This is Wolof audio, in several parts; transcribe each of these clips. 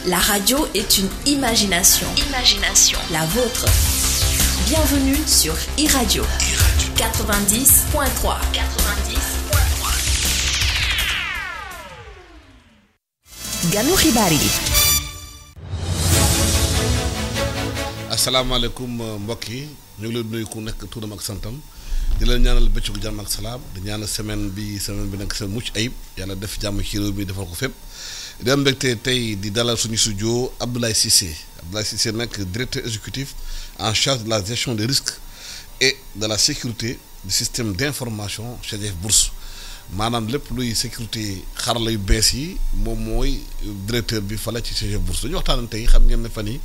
La radio est une imagination. La vôtre. Bienvenue sur iRadio 90.3. Ganu xibaar yi. asalaamaaleykum mbokk yi ñu ngi leen nuyu ku nekk turam ak santam di leen ñaanal bëccëgu jàmm ak salaam di ñaanal semaine bi nag seen mucc ayib yàlla def jàmm ci réew mi defal ko fépp. di am mbégte tey di dalal suñu studio Abdoulaye Cissé nag directeur exécutif en charge de la gestion des risques et de la sécurité du système d'information CGF Bourse maanaam lépp luy sécurité xarala yu bees yi moom mooy directeur bi fala ci CGF Bourse dañu waxtaan tey xam ngeen ne fan yi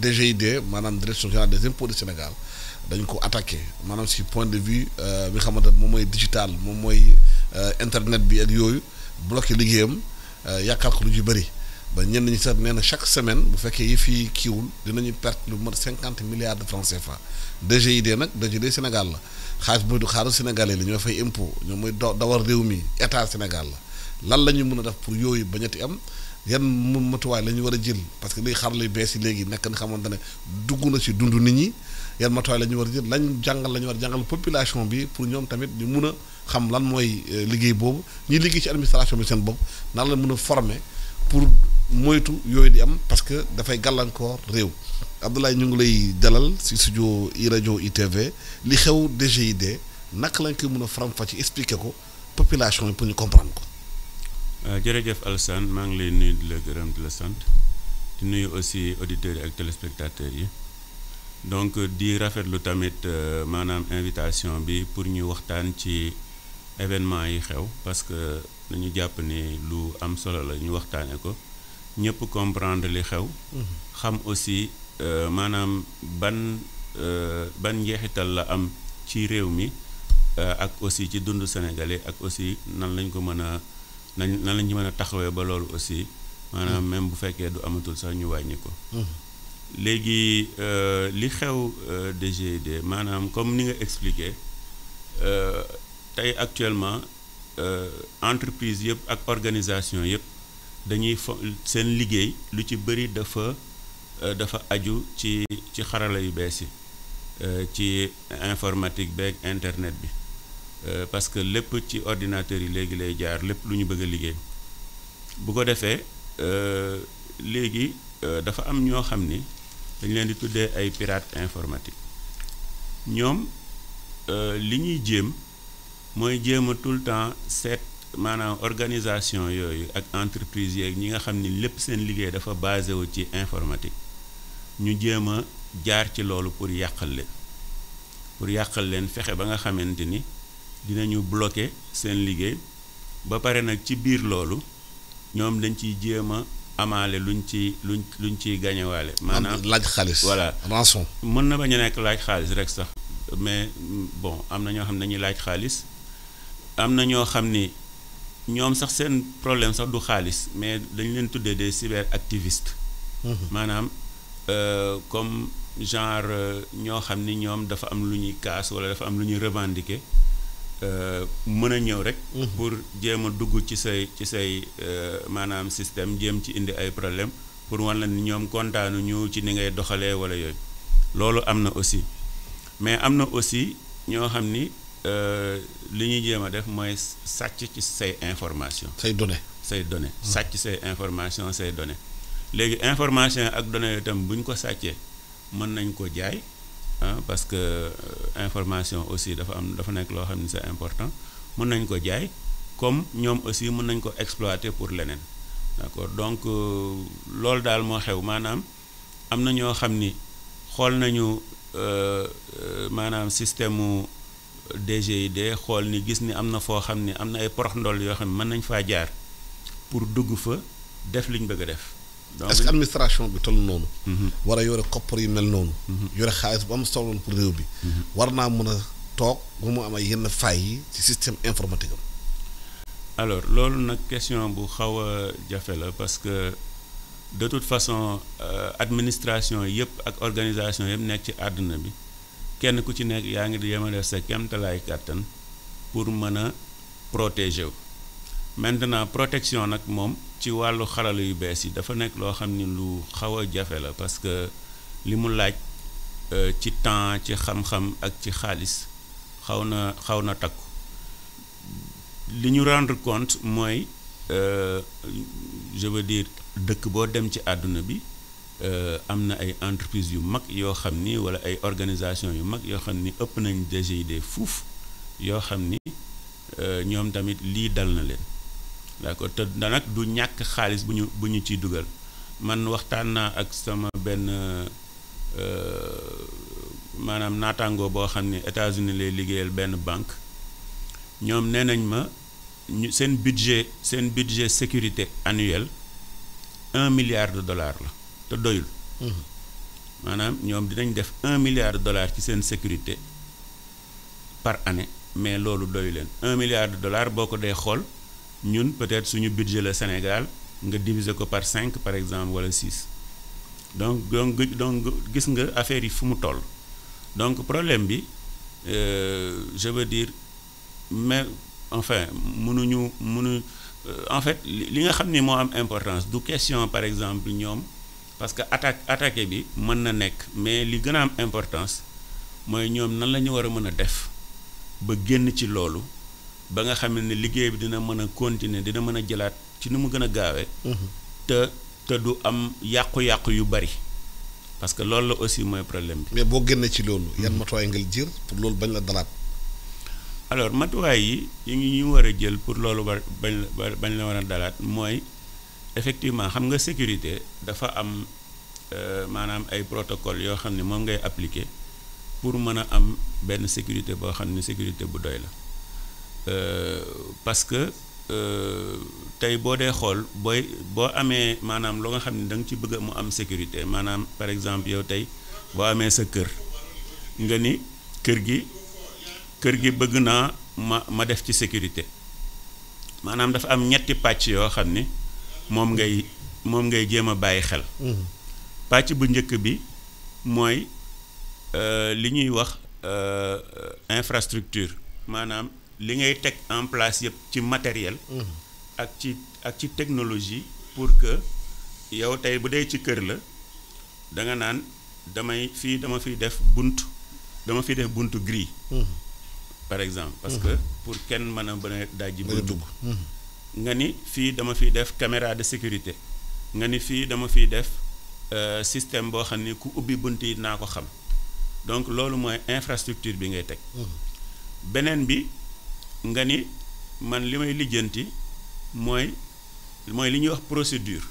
DGID maanaam direction générale des impôts du Sénégal dañ ko attaqué maanaam si point de vue bi nga xamante moom mooy digital moom mooy internet bi ak yooyu bloqué liggéeyam yaakaar ko lu ci bëri ba ñenn ñi sax nee na chaque semaine bu fekkee yi fii kiiwul dinañu perte lu mat 50 milliards de francs CFA DGID nag DGID Sénégal la xaalis mooy du xaalis sénégalais la ñoo fay impôt ñoom mooy dawal réew mi état Sénégal la lan la ñu mën a def pour yooyu bañati am yan matuwaay la ñu war a jël parce que liy xarala yu bees yi léegi nekk na xamante ne dugg na ci dundu nit ñi yan matuwaay la ñu war a jël la ñu war a jàngal population bi pour ñoom tamit ñu mun a xam lan mooy liggéey boobu ñi liggéey ci administration bi seen bopp nan la mën a former pour moytu yooyu di am parce que dafay gàllankoor réew Abdoulaye ñu ngi lay dalal ci studio iRadio ITV li xew DGID naka lañ koy mën a faram-fàccee expliquer ko population yi pour ñu comprendre ko. jërëjëf Alassane maa ngi lay nuyu di la gërëm di la sant di nuyu aussi auditeurs yi ak téléspectateurs yi donc di rafetlu tamit maanaam invitation bi pour ñu waxtaan ci événement yi xew parce que dañu jàpp ni lu am solo la ñu waxtaane ko ñëpp comprendre li xew xam aussi maanaam ban njeexital la am ci réew mi ak aussi ci dundu sénégalais ak aussi nan lañ ko mën a nan lañ ci mën a taxawee ba loolu aussi maanaam même bu fekkee du amatul sax ñu wàññi ko léegi li xew DGID maanaam comme ni nga expliqué tey actuellement entreprise yëpp ak organisation yëpp dañuy seen liggéey lu ci bëri dafa aju ci xarala yu bees yi ci informatique beeg internet bi parce que lépp ci ordinateur yi léegi lay jaar lépp lu ñu bëgg a liggéey bu ko defee léegi dafa am ñoo xam ni dañ leen di tuddee ay pirate informatique ñoom li ñuy jéem mooy jéem a tout le temps seet maanaam organisation yooyu ak entreprise yeeg ñi nga xam ni lépp seen liggéey dafa basé wu ci informatique ñu jéem a jaar ci loolu pour yàqal leen fexe ba nga xamante ni dinañu bloquer seen liggéey ba pare nag ci biir loolu ñoom dañ ciy jéem a amaale luñ ciy gañewaale maanaam laaj xaalis voilà rançon mën na bañ a nekk laaj xaalis rek sax mais bon am na ñoo xam ne dañuy laaj xaalis am na ñoo xam ni ñoom sax seen problème sax du xaalis mais dañ leen tuddee des cyberactivistes maanaam comme genre ñoo xam ni ñoom dafa am lu ñuy kaas wala dafa am lu ñuy revendiquer mën a ñëw rek pour jéem a dugg ci say maanaam système jéem ci indi ay problème pour wan la ni ñoom kontaanu ñu ci ni ngay doxalee wala yooyu loolu am na aussi mais am na aussi ñoo xam ni li ñuy jéem a def mooy sàcc ci say information say données sàcc say information say données léegi information ak données yooyu itam bu ñu ko sàccee mën nañ ko jaay parce que information aussi dafa nekk loo xam ne c'est important mën nañ ko jaay comme ñoom aussi mën nañ ko exploiter pour leneen d'accord donc loolu daal moo xew maanaam am na ñoo xam ni xool nañu maanaam système mu DGID xool ni gis ni am na foo xam ni am na ay porox ndoll yoo xam ne mën nañ faa jaar pour dugg fa def li ñu bëgg a def. donc est-ce que administration bi toll noonu. war a yore koppar yu mel noonu. yore xaalis bu am solo pour réew bi. war naa mën a toog ba mu am ay yenn failles yi ci système informatique am. alors loolu nag question bu xaw a jafe la parce que de toute façon administration yëpp ak organisation yëpp nekk ci àdduna bi kenn ku ci nekk yaa ngi di yema def sa kéemtalaay kàttan pour mën a protéger wu maintenant protection nag moom ci wàllu xarala yu bees yi dafa nekk loo xam ni lu xaw a jafe la parce que li mu laaj ci temps ci xam-xam ak ci xaalis xaw na takku li ñu rendre compte mooy je veux dire dëkk boo dem ci àdduna bi am na ay entreprises yu mag yoo xam ni wala ay organisation yu mag yoo xam ni ëpp nañ DGID fuuf yoo xam ni ñoom tamit lii dal na leen d'accord te nag du ñàkk xaalis bu ñu ciy dugal man waxtaan naa ak sama benn maanaam naataangoo boo xam ne États-Unis lay liggéeyal benn banque ñoom nee nañ ma seen budget sécurité annuel $1 milliard la te doyul. maanaam ñoom dinañ def $1 milliard ci seen sécurité par année mais loolu doyu leen $1 milliard boo ko dee xool ñun peut-être suñu budget le Sénégal nga diviser ko par 5 par exemple wala 6 donc gis nga affaire yi fu mu toll donc problème bi je veux dire mais enfin mënu en fait li nga xam ni moo am importance du question par exemple ñoom parce que attaqué bi mën na nekk mais li gën a am importance mooy ñoom nan la ñu war a mën a def ba génn ci loolu ba nga xam ne liggéey bi dina mën a continuer dina mën a jëlaat ci ni mu gën a gaawee. te du am yàqu-yàqu yu bari parce que loolu la aussi mooy problème bi. mais boo génnee ci loolu. yan matuwaay nga jël pour loolu bañ la dalaat. alors matuwaay yi ñu war a jël pour loolu bañ la war a dalaat mooy effectivement xam nga sécurité dafa am maanaam ay protocole yoo xam ne moom ngay appliquer pour mën a am benn sécurité boo xam ne sécurité bu doy la parce que tey boo dee xool boo amee maanaam loo nga xam ne da nga ci bëgg mu am sécurité maanaam par exemple yow tey boo amee sa kër nga ni kër gi bëgg naa ma def ci sécurité maanaam dafa am ñetti pàcc yoo xam ne moom ngay jéem a bàyyi xel. pàcc bu njëkk bi mooy li ñuy wax infrastructure maanaam li ngay teg en place yëpp ci matériel. ak ci technologie pour que yow tey bu dee ci kër la da nga naan dama fiy def buntu gris. par exemple parce que pour kenn mën a dajji ba dugg nga ni fii dama fiy def caméra de sécurité nga ni fii dama fiy def système boo xam ni ku ubbi bunt yi naa ko xam donc loolu mooy infrastructure bi ngay teg beneen bi nga ni man li may lijjanti mooy li ñuy wax procédure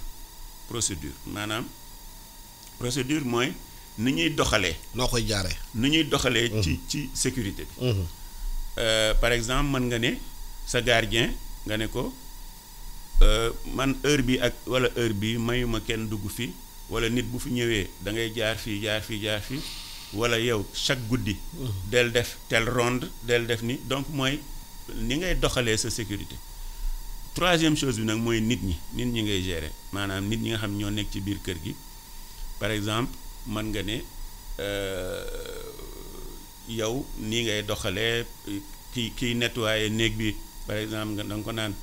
maanaam procédure mooy ni ñuy doxalee noo koy jaaree ni ñuy doxalee ci sécurité bi par exemple mën nga ne sa gardien nga ne ko man heure bi wala heure bi mayuma kenn dugg fi wala nit bu fi ñëwee da ngay jaar fii wala yow chaque guddi del def tel ronde del def ni donc mooy ni ngay doxalee sa sécurité troisième chose bi nag mooy nit ñi ngay gérer maanaam nit ñi nga xam ñoo nekk ci biir kër gi par exemple mën nga ne yow nii ngay doxalee kiy nettoyer néeg bi par exemple da nga ko naan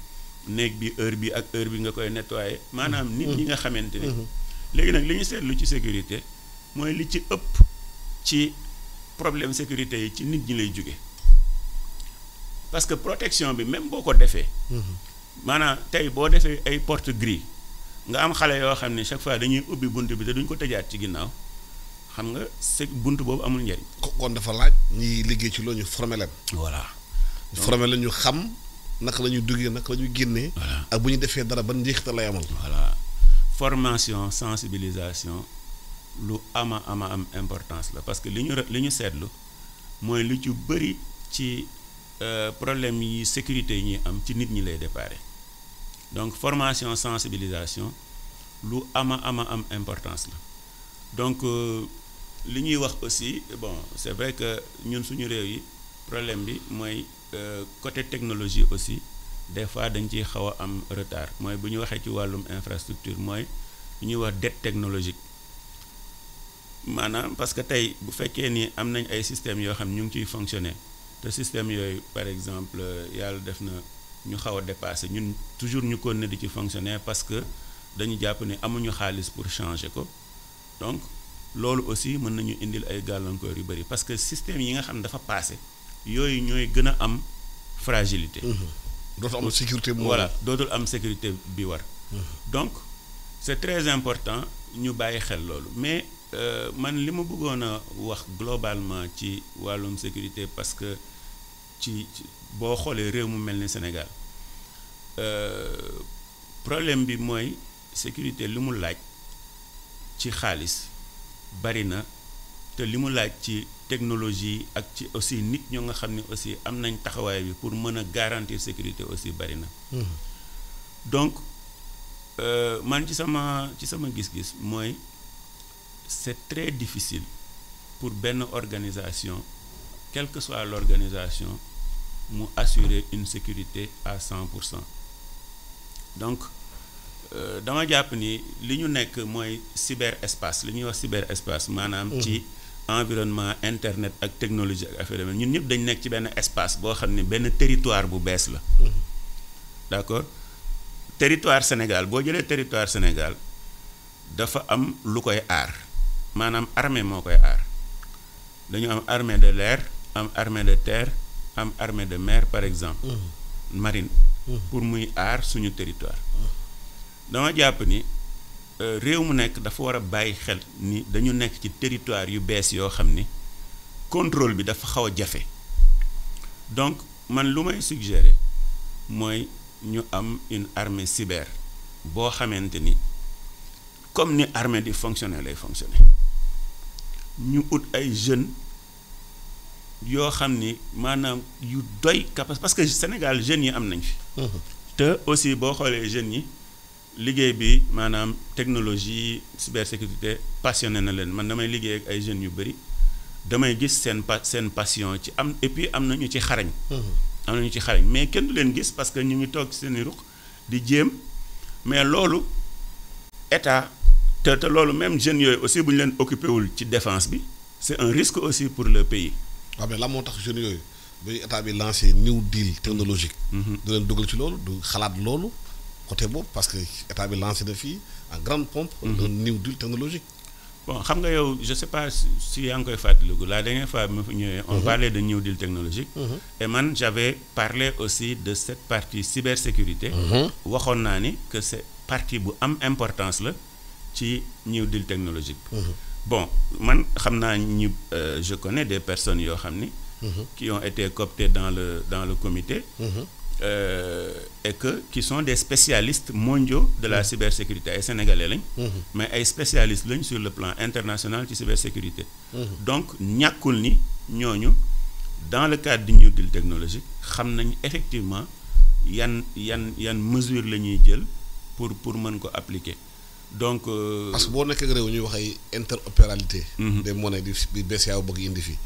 néeg bi heure bi ak heure bi nga koy nettoyer maanaam nit ñi nga xamante ne léegi nag li ñu seetlu ci sécurité mooy li ci ëpp ci problème sécurité yi ci nit ñi lay jóge parce que protection bi même boo ko defee maanaam tey boo defee ay porte gris nga am xale yoo xam ne chaque fois dañuy ubbi bunt bi te duñ ko tëjaat ci ginnaaw xam nga bunt boobu amul njariñ kon dafa laaj ñiy liggéey ci loolu ñu former leen voilà former leen ñu xam naka la ñuy duggee naka la ñuy génnee ak bu ñu defee dara ban njeexital lay amal voilà formation sensibilisation lu am importance la parce que li ñu seetlu mooy lu ci bëri ci problème yi sécurité yi ñuy am ci nit ñi lay déparé donc formation sensibilisation lu am importance la donc li ñuy wax aussi bon c'est vrai que ñun suñu réew yi problème bi mooy côté technologie aussi des fois dañ ciy xaw a am retard mooy bu ñu waxee ci wàllum infrastructure mooy lu ñuy wax dette technologique maanaam parce que tey bu fekkee ni am nañ ay systèmes yoo xam ñu ngi ciy fonctionner te système yooyu par exemple yàlla def na ñu xaw a dépassé ñun toujours ñu continuer di ci fonctionner parce que dañu jàpp ne amuñu xaalis pour changer ko donc loolu aussi mën nañu indil ay gàllankoor yu bëri parce que système yi nga xam ne dafa passé yooyu ñooy gën a am fragilité. dootul am sécurité. voilà dootul am sécurité bi war. donc c'est très important ñu bàyyi xel loolu mais man li ma bëggoon a wax globalement ci wàllum sécurité parce que ci boo xoolee réew mu mel ni Sénégal problème bi mooy sécurité li mu laaj ci xaalis bari na te li mu laaj ci technologie ak ci aussi nit ñoo nga xam ne aussi am nañ taxawaay bi pour mën a garantir sécurité aussi bari na. donc man ci sama gis-gis mooy c'est très difficile pour benn organisation quelle que soit l'organisation mu assurer une sécurité à 100%. donc dama jàpp ni li ñu nekk mooy cyberespace li ñuy wax cyberespace maanaam ci environnement internet ak technologie ak affaire ñun ñëpp dañ nekk ci benn espace boo xam ne benn territoire bu bees la. d'accord territoire Sénégal boo jëlee territoire Sénégal dafa am lu koy aar maanaam armée moo koy aar dañu am armée de l'air am armée de terre am armée de mer par exemple. marine. pour muy aar suñu territoire. dama jàpp ni réew mu nekk dafa war a bàyyi xel ni dañu nekk ci territoire yu bees yoo xam ni contrôle bi dafa xaw a jafe donc man lu may suggérer mooy ñu am une armée cyber boo xamante ni comme ni armée di fonctionner lay fonctionner ñu ut ay jeunes yoo xam ni maanaam yu doy capacité parce que Sénégal jeunes yi am nañ fi. te aussi boo xoolee jeunes yi liggéey bi maanaam technologie cybersécurité passionné na leen man damay liggéey ak ay jeunes yu bëri damay gis seen passion ci am et puis am nañu ci xarañ. am nañu ci xarañ mais kenn du leen gis parce que ñu ngi toog seen i ruq di jéem mais loolu état te loolu même jeunes yooyu aussi bu ñu leen occupé wul ci défense bi c'est un risque aussi pour le pays. waaw mais lan moo tax jeunes yooyu ba état bi lancé New Deal technologique. du leen dugal ci loolu du xalaat loolu côté boobu parce que état bi lancé na fii en grande pompe. un New Deal technologique. bon xam nga yow je sais pas si yaa ngi koy fàttaliku la dernière fois bi ma fi ñëwee. on parlait de New Deal technologique. et man j'avais parlé aussi de cette partie cybersécurité. waxoon naa ni que c'est partie bu am importance la ci New Deal technologique. bon man xam naa ñu je connais des personnes yoo xam ni. qui ont été cooptées dans le comité. Et qui sont des spécialistes mondiaux de la cybersécurité ay sénégalais lañ. mais ay spécialistes lañ sur le plan international ci cybersécurité. donc ñàkkul ni ñooñu dans le cadre du New Deal technologique xam nañ effectivement yan mesures la ñuy jël pour mën ko appliquer. donc parce que boo nekkee réew ñuy wax ay interopérabilité des monnaies di BCEAO bëgg indi fii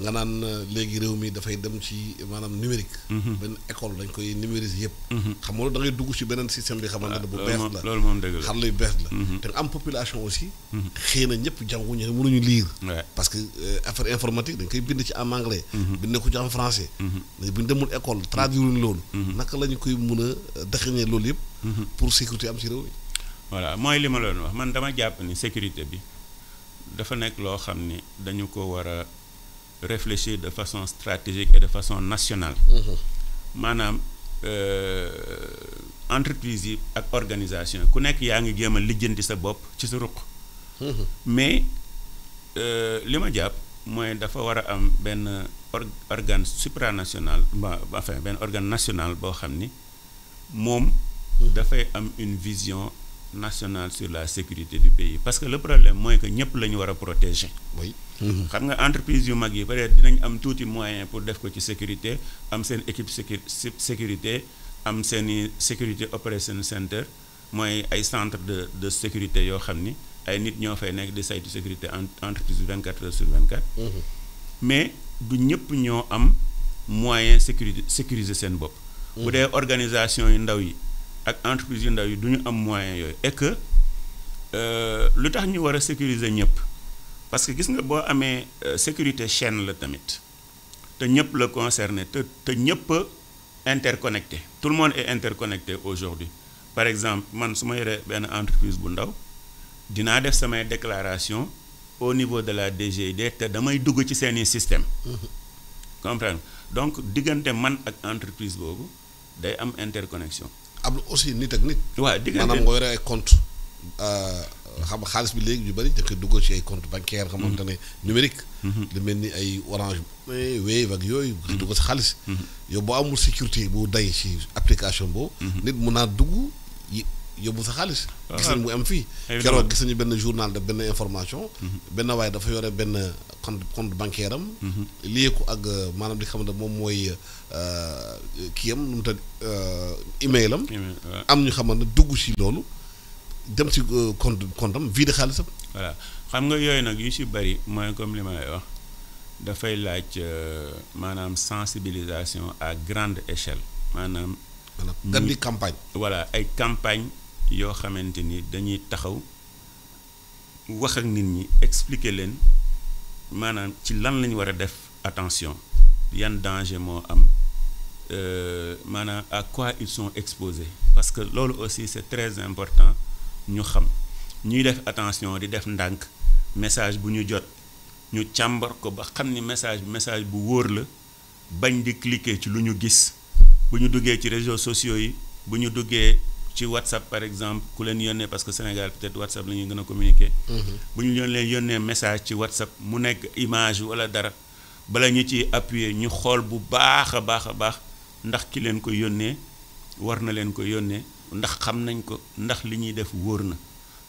nga naan léegi réew mi dafay dem ci maanaam numérique benn école dañ koy numériser yëpp xam nga da ngay dugg ci beneen système bi xamante ne bu bees la loolu moom dëgg la xam lay bees la te nga am population aussi xëy na ñëpp jànguñu mënuñu lire parce que affaire informatique dañ koy bind ci en anglais bind ko ci en français bu ñu demul école traduire loolu naka la ñu koy mën a daxañee loolu yëpp pour sécurité am ci réew mi. voilà mooy li ma leen wax man dama jàpp ni sécurité bi dafa nekk loo xam ni dañu ko war a réfléchir de façon stratégique et de façon nationale. maanaam entreprise yi ak organisation ku nekk yaa ngi jéem a lijjanti sa bopp ci sa ruq. mais li ma jàpp mooy dafa war a am benn organe supranational enfin benn organe national boo xam ni moom. dafay am une vision nationale sur la sécurité du pays parce que le problème mooy que ñëpp la ñu war a protéger. oui. xam nga entreprise yu mag yi peut-être dinañ am tuuti moyen pour def ko ci sécurité am seen équipe sécurité am seeni sécurité operation center mooy ay centre de sécurité yoo xam ni ay nit ñoo fay nekk di saytu sécurité entreprise 24 heures sur 24. mais du ñëpp ñoo am moyen sécuriser seen bopp. bu dee organisation yu ndaw yi. ak entreprise yu ndaw yi du ñu am moyen yooyu et que lu tax ñu war a sécuriser ñëpp parce que gis nga boo amee sécurité chaîne la tamit te ñëpp la concerné te ñëpp interconnecté tout le monde est interconnecté aujourd'hui par exemple man su ma yoree benn entreprise bu ndaw dinaa def samay déclaration au niveau de la DGID te damay dugg ci seeni système comprendre donc diggante man ak entreprise boobu day am interconnexion. am na aussi nit ak nit. waaw diggante maanaam nga yore ay compte xam nga xaalis bi léegi yu bëri da koy dugg ci ay compte bancaire xamante ne numérique. lu mel ni ay Orange Wave ak yooyu. di dugg sa xaalis. yow boo amul sécurité bu day ci application boobu. nit mun naa dugg yóbbu sa xaalis. gis nañ mu am fii. keroog gis nañu benn journal de benn information. benn waaye dafa yore benn compte bancaire am. lié ko ak maanaam di xam ne moom mooy kii am nu mu tudd email am. am ñu xamante ne dugg ci loolu dem ci compte am vide xaalisam. voilà xam nga yooyu nag yu ci bari mooy comme li may wax dafay laaj maanaam sensibilisation à grande échelle maanaam. gan di campagne. voilà ay campagne yoo xamante ni dañuy taxaw wax ak nit ñi expliquer leen maanaam ci lan lañu war a def attention yan danger moo am maanaam à quoi ils sont exposés parce que loolu aussi c'est très important ñu xam ñuy def attention di def ndànk message bu ñu jot ñu càmbar ko ba xam ni message bu wóor la bañ di cliquer ci lu ñu gis. bu ñu duggee ci réseaux sociaux yi bu ñu duggee ci WhatsApp par exemple ku leen yónnee parce que Sénégal peut-être WhatsApp la ñuy gën a communiquer. bu ñu leen yónnee message ci WhatsApp mu nekk image wala dara bala ñu ciy appuyer ñu xool bu baax a baax ndax ki leen ko yónnee war na leen ko yónnee ndax xam nañ ko ndax li ñuy def wóor na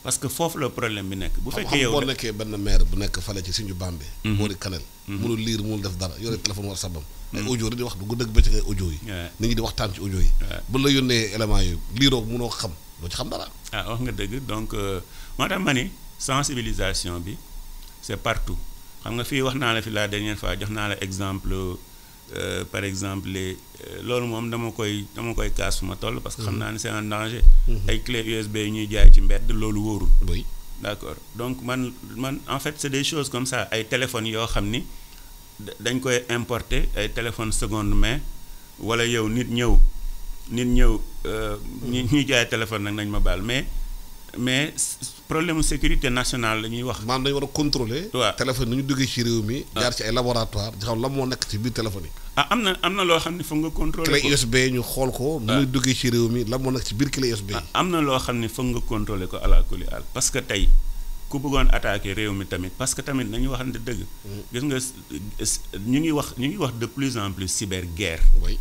parce que foofu la problème bi nekk. bu fekkee yow boo nekkee benn maire bu nekk fale ci Sinthiou Bambey. boori Kanel. mënul lire mënul def dara yore téléphone WhatsApp am. ay audio di wax bu dëgg ba ci ay audio yi. nit ñi di waxtaan ci audio yi. bu la yónnee éléments yooyu liiroo mënoo xam doo ci xam dara. wax nga dëgg donc moo tax ma ni sensibilisation bi c'est partout xam nga fii wax naa la fi la dernière fois jox naa la exemple par exemple loolu moom dama koy kaas fu ma toll parce que xam naa ne c'est un danger. ay clé USB yu ñuy jaay ci mbedd loolu wóorul. oui d'accord donc man en fait c'est des choses comme ça ay téléphones yoo xam ni dañ koy importer ay téléphones seconde main wala yow nit ñëw ñuy jaay téléphone nag nañ ma baal mais problème sécurité nationale la ñuy wax. maanaam dañu war a contrôler. waaw téléphone nu ñu duggee ci réew mi. jaar ci ay laboratoire di xam lan moo nekk ci biir téléphone yi. am na loo xam ne foog nga contrôler ko. clé USB ñu xool ko. nu muy duggee ci réew mi lan moo nekk ci biir clé USB yi. am na loo xam ne foog nga contrôler ko ala kulli al parce que tey ku bëggoon attaquer réew mi tamit parce que tamit nañu waxante dëgg. gis nga ñu ngi wax de plus en plus cyberguerre. oui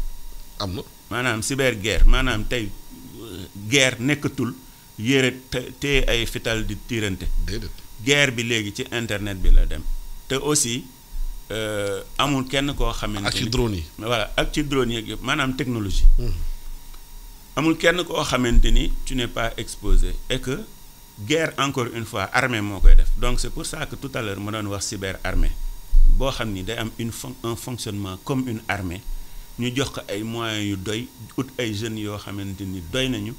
am na. maanaam cyberguerre maanaam tey guerre nekkatul. yére te ay fital di tiirante. déedéet guerre bi léegi ci internet bi la dem te aussi amul kenn koo xamante ni ak ci drone yi. voilà ak ci drone yi yëpp maanaam technologie. amul kenn koo xamante ni tu n'es pas exposé et que guerre encore une fois armée moo koy def donc c'est pour ça que tout à l'heure ma doon wax cyber armée boo xam ni day am un fonctionnement comme une armée ñu jox ko ay moyens yu doy ut ay jeunes yoo xamante ni doy nañu.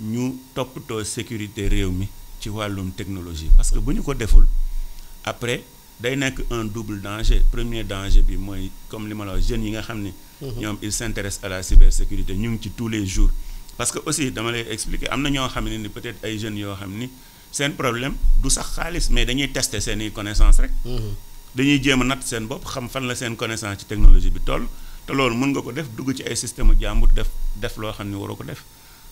ñu toppatoo sécurité réew mi ci wàllum technologie parce que bu ñu ko deful après day nekk un double danger premier danger bi mooy comme li ma la wax jeunes yi nga xam ni. ñoom ils s'intéressent à la cybersécurité ñu ngi ci tous les jours. parce que aussi dama lay expliquer am na ñoo xam ne ni peut-être ay jeunes yoo xam ni seen problème du sax xaalis mais dañuy tester seeni connaissance rek. dañuy jéem a natt seen bopp xam fan la seen connaissance ci technologie bi toll te loolu mën nga ko def dugg ci ay système jàmbur def loo xam ni waroo ko def.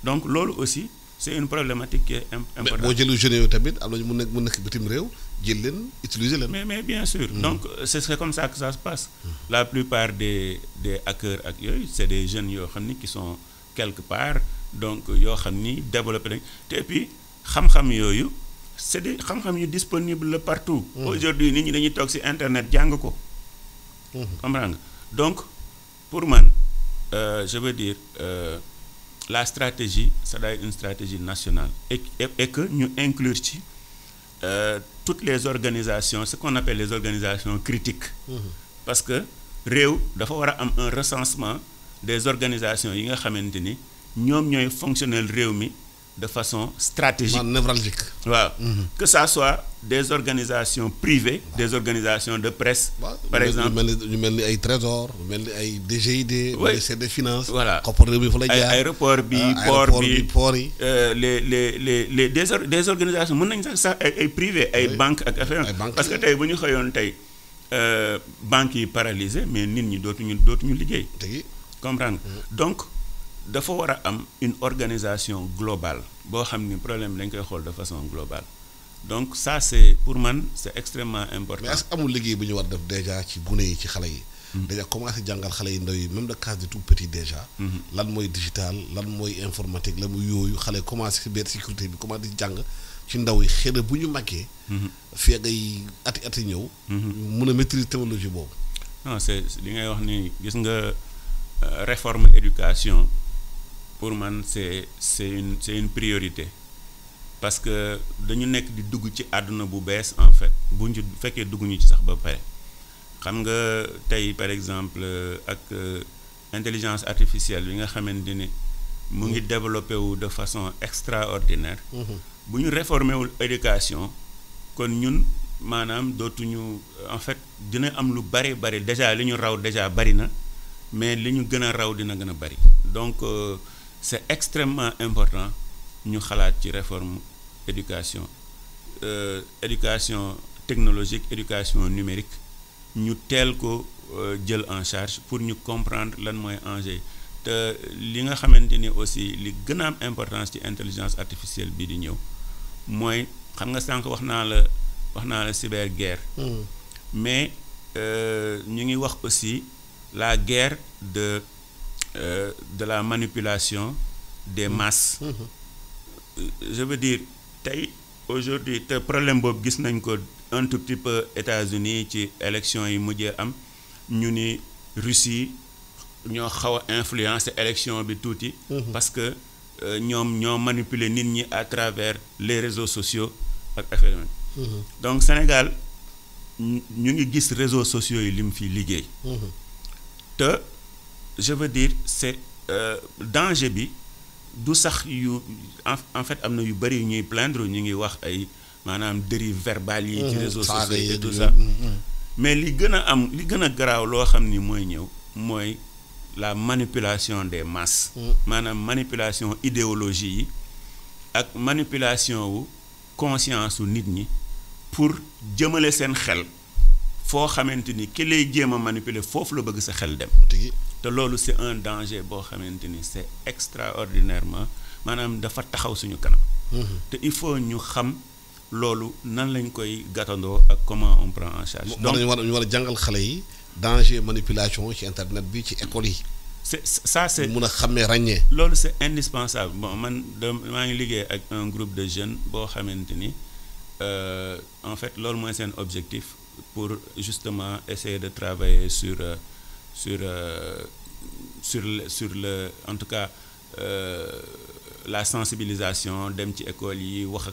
donc loolu aussi c'est une problématique qui est importante. boo jëlee jeunes yooyu tamit am na mu nekk bitim réew jël leen utiliser leen. mais bien sûr. donc c'est comme ça que ça se passe. la plupart des hackers ak yooyu c'est des jeunes yoo xam ni qui sont quelque part donc yoo xam ni développé nañ te puis xam-xam yooyu c'est des xam-xam yu disponible partout. aujourd'hui nit ñi dañuy toog ci internet jàng ko. comprends nga donc pour man je veux dire. La stratégie ça doit être une stratégie nationale et que ñu inclure ci toutes les organisations ce qu'on appelle les organisations critiques. parce que réew dafa war a am un recensement des organisations yi nga xamante ni ñoom ñooy fonctionnel réew mi de façon stratégique. Névralgique. waaw que ça soit des organisations privées, des organisations de presse. par exemple ñu mel ni ay Trésor ñu mel ni ay DGID. ministère des finances. voilà koppar réew mi fa lay jaar aéroport bi port bi port yi. des organisations mën nañ sax ay privées ay banques ak affaire parce que tey bu ñu xëyoon tey banques yi paralysées mais nit ñi dootuñu liggéey. comprendre donc dafa war a am une organisation globale boo xam ni problème bi dañ koy xool de façon globale donc ça c'est pour man c'est extrêmement important. mais est-ce que amul liggéey bu ñu war def déjà ci gune yi ci xale yi. déjà commencé jàngal xale yi ndaw yi même de case de tout petit déjà. lan mooy digital lan mooy informatique lan mooy yooyu xale commencé ci biir sécurité bi commencé di jàng ci ndaw yi xëy na bu ñu màggee. fii ak ay ati ñëw. mun a maîtriser technologie boobu. non c'est li ngay wax ni gis nga réforme éducation. pour man c'est une priorité parce que dañu nekk di dugg ci àdduna bu bees en fait bu ñu fekkee dugg ñu ci sax ba pare xam nga tey par exemple ak intelligence artificielle bi nga xamante ni mu ngi développé wu de façon extraordinaire. bu ñu réformé wul éducation kon ñun maanaam dootuñu en fait dina am lu bari déjà li ñu raw déjà bari na mais li ñu gën a raw dina gën a bari donc. C'est extrêmement important ñu xalaat ci réforme éducation éducation technologique éducation numérique ñu teel ko jël en charge pour ñu comprendre lan mooy enjeu te li nga xamante ni aussi li gën a am importance ci intelligence artificielle bii di ñëw mooy xam nga sànq wax naa la cyberguerre. mais ñu ngi wax aussi la guerre de la manipulation des masses. Je veux dire tey aujourd'hui te problème boobu gis nañ ko un tout petit peu États-Unis ci élection yi mujjee am ñu ni Russie ñoo xaw a influencer élection bi tuuti. parce que ñoom ñoo manipuler nit ñi à travers les réseaux sociaux ak affaire donc Sénégal ñu ngi gis réseaux sociaux yi lim fi liggéey. te je veux dire c'est danger bi du sax yu en fait am na yu bëri yu ñuy plaindre ñu ngi wax ay maanaam dérive verbale yi ci réseaux sociaux et tout ça mais li gën a garaaw loo xam ni mooy ñëw mooy la manipulation des masses. maanaam manipulation idéologie yi ak manipulation wu conscience wu nit ñi pour jëmale seen xel foo xamante ni ki lay jéem a manipuler foofu la bëgg sa xel dem. te loolu c'est un danger boo xamante ni c'est extraordinairement maanaam dafa taxaw suñu kanam. te il faut ñu xam loolu nan lañ koy gàttandoo ak comment on prend en charge. donc ñu war a jàngal xale yi danger manipulation ci internet bi ci école yi. c'est mun a xàmmee ràññee. loolu c'est indispensable bon man maa ngi liggéey ak un groupe de jeunes boo xamante ni en fait loolu mooy seen objectif pour justement essayer de travailler sur le en tout cas la sensibilisation dem ci école yi wax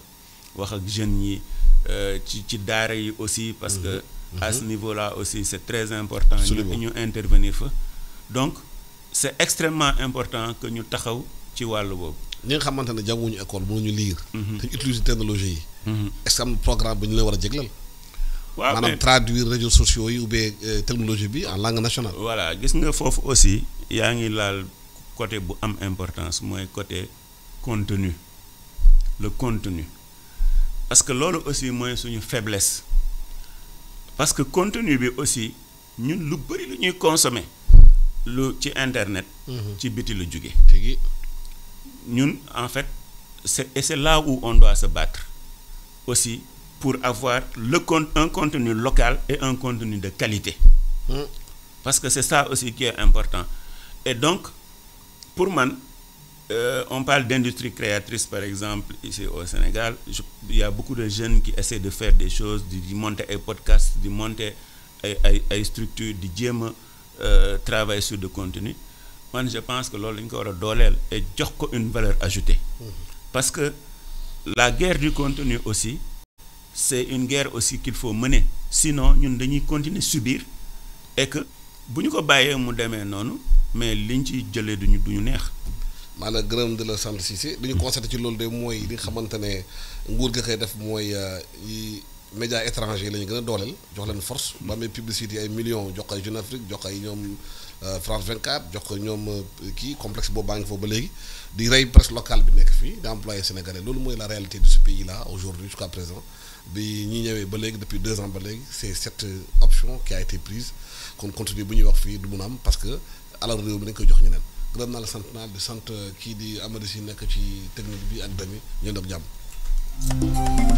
ak jeunes yi ci daara yi aussi parce que à ce niveau-là aussi c'est très important ñu intervenir fa donc c'est extrêmement important que ñu taxaw ci wàllu boobu. ñi nga xamante ne jànguñu école mënuñu lire. te ñu utiliser technologie yi. est-ce que am programme bu ñu leen war a jéglal. waaw maanaam traduire réseaux sociaux yi ou bien technologie bi en langue nationale. voilà gis nga foofu aussi yaa ngi laal côté bu am importance mooy côté contenu le contenu parce que loolu aussi mooy suñu faiblesse parce que contenu bi aussi ñun lu bari lu ñuy consommer lu ci internet. ci biti lu jóge ñun en fait c'est là où on doit se battre aussi. pour avoir un contenu local et un contenu de qualité. Parce que c'est ça aussi qui est important. Et donc, pour moi, on parle d'industrie créatrice, par exemple, ici au Sénégal. Il y a beaucoup de jeunes qui essaient de faire des choses, de monter un podcast, de monter une structure, de travailler sur le contenu. Moi, je pense que l'on doit et une valeur ajoutée. Parce que la guerre du contenu aussi, c'est une guerre aussi qu'il faut mener sinon ñun dañuy continuer subir et que bu ñu ko bàyyee mu demee noonu mais liñ ci jëlee duñu neex. maa la gërëm di la sant Cissé li ñu constaté ci loolu de mooy li nga xamante ne nguur gi koy def mooy yi médias étrangers la ñu gën a dooleel jox leen force ba amee publicité ay millions jox ko ay Jeune Afrique jox ko ay ñoom France 24 jox ko ñoom kii complexe boobu baa ngi foofu ba léegi di rey presse locale bi nekk fii di employé sénégalais loolu mooy la réalité de ce pays là aujourd'hui jusqu'à présent bi ñi ñëwee ba léegi depuis 2 ans ba léegi c'est cette option qui a été prise kon continue bu ñuy wax fii du mun a am parce que alal réew mi dañ koy jox ñeneen gërëm naa la sant naa di sant kii di Amadou si nekk ci technique bi ak demi ñeen ak jàmm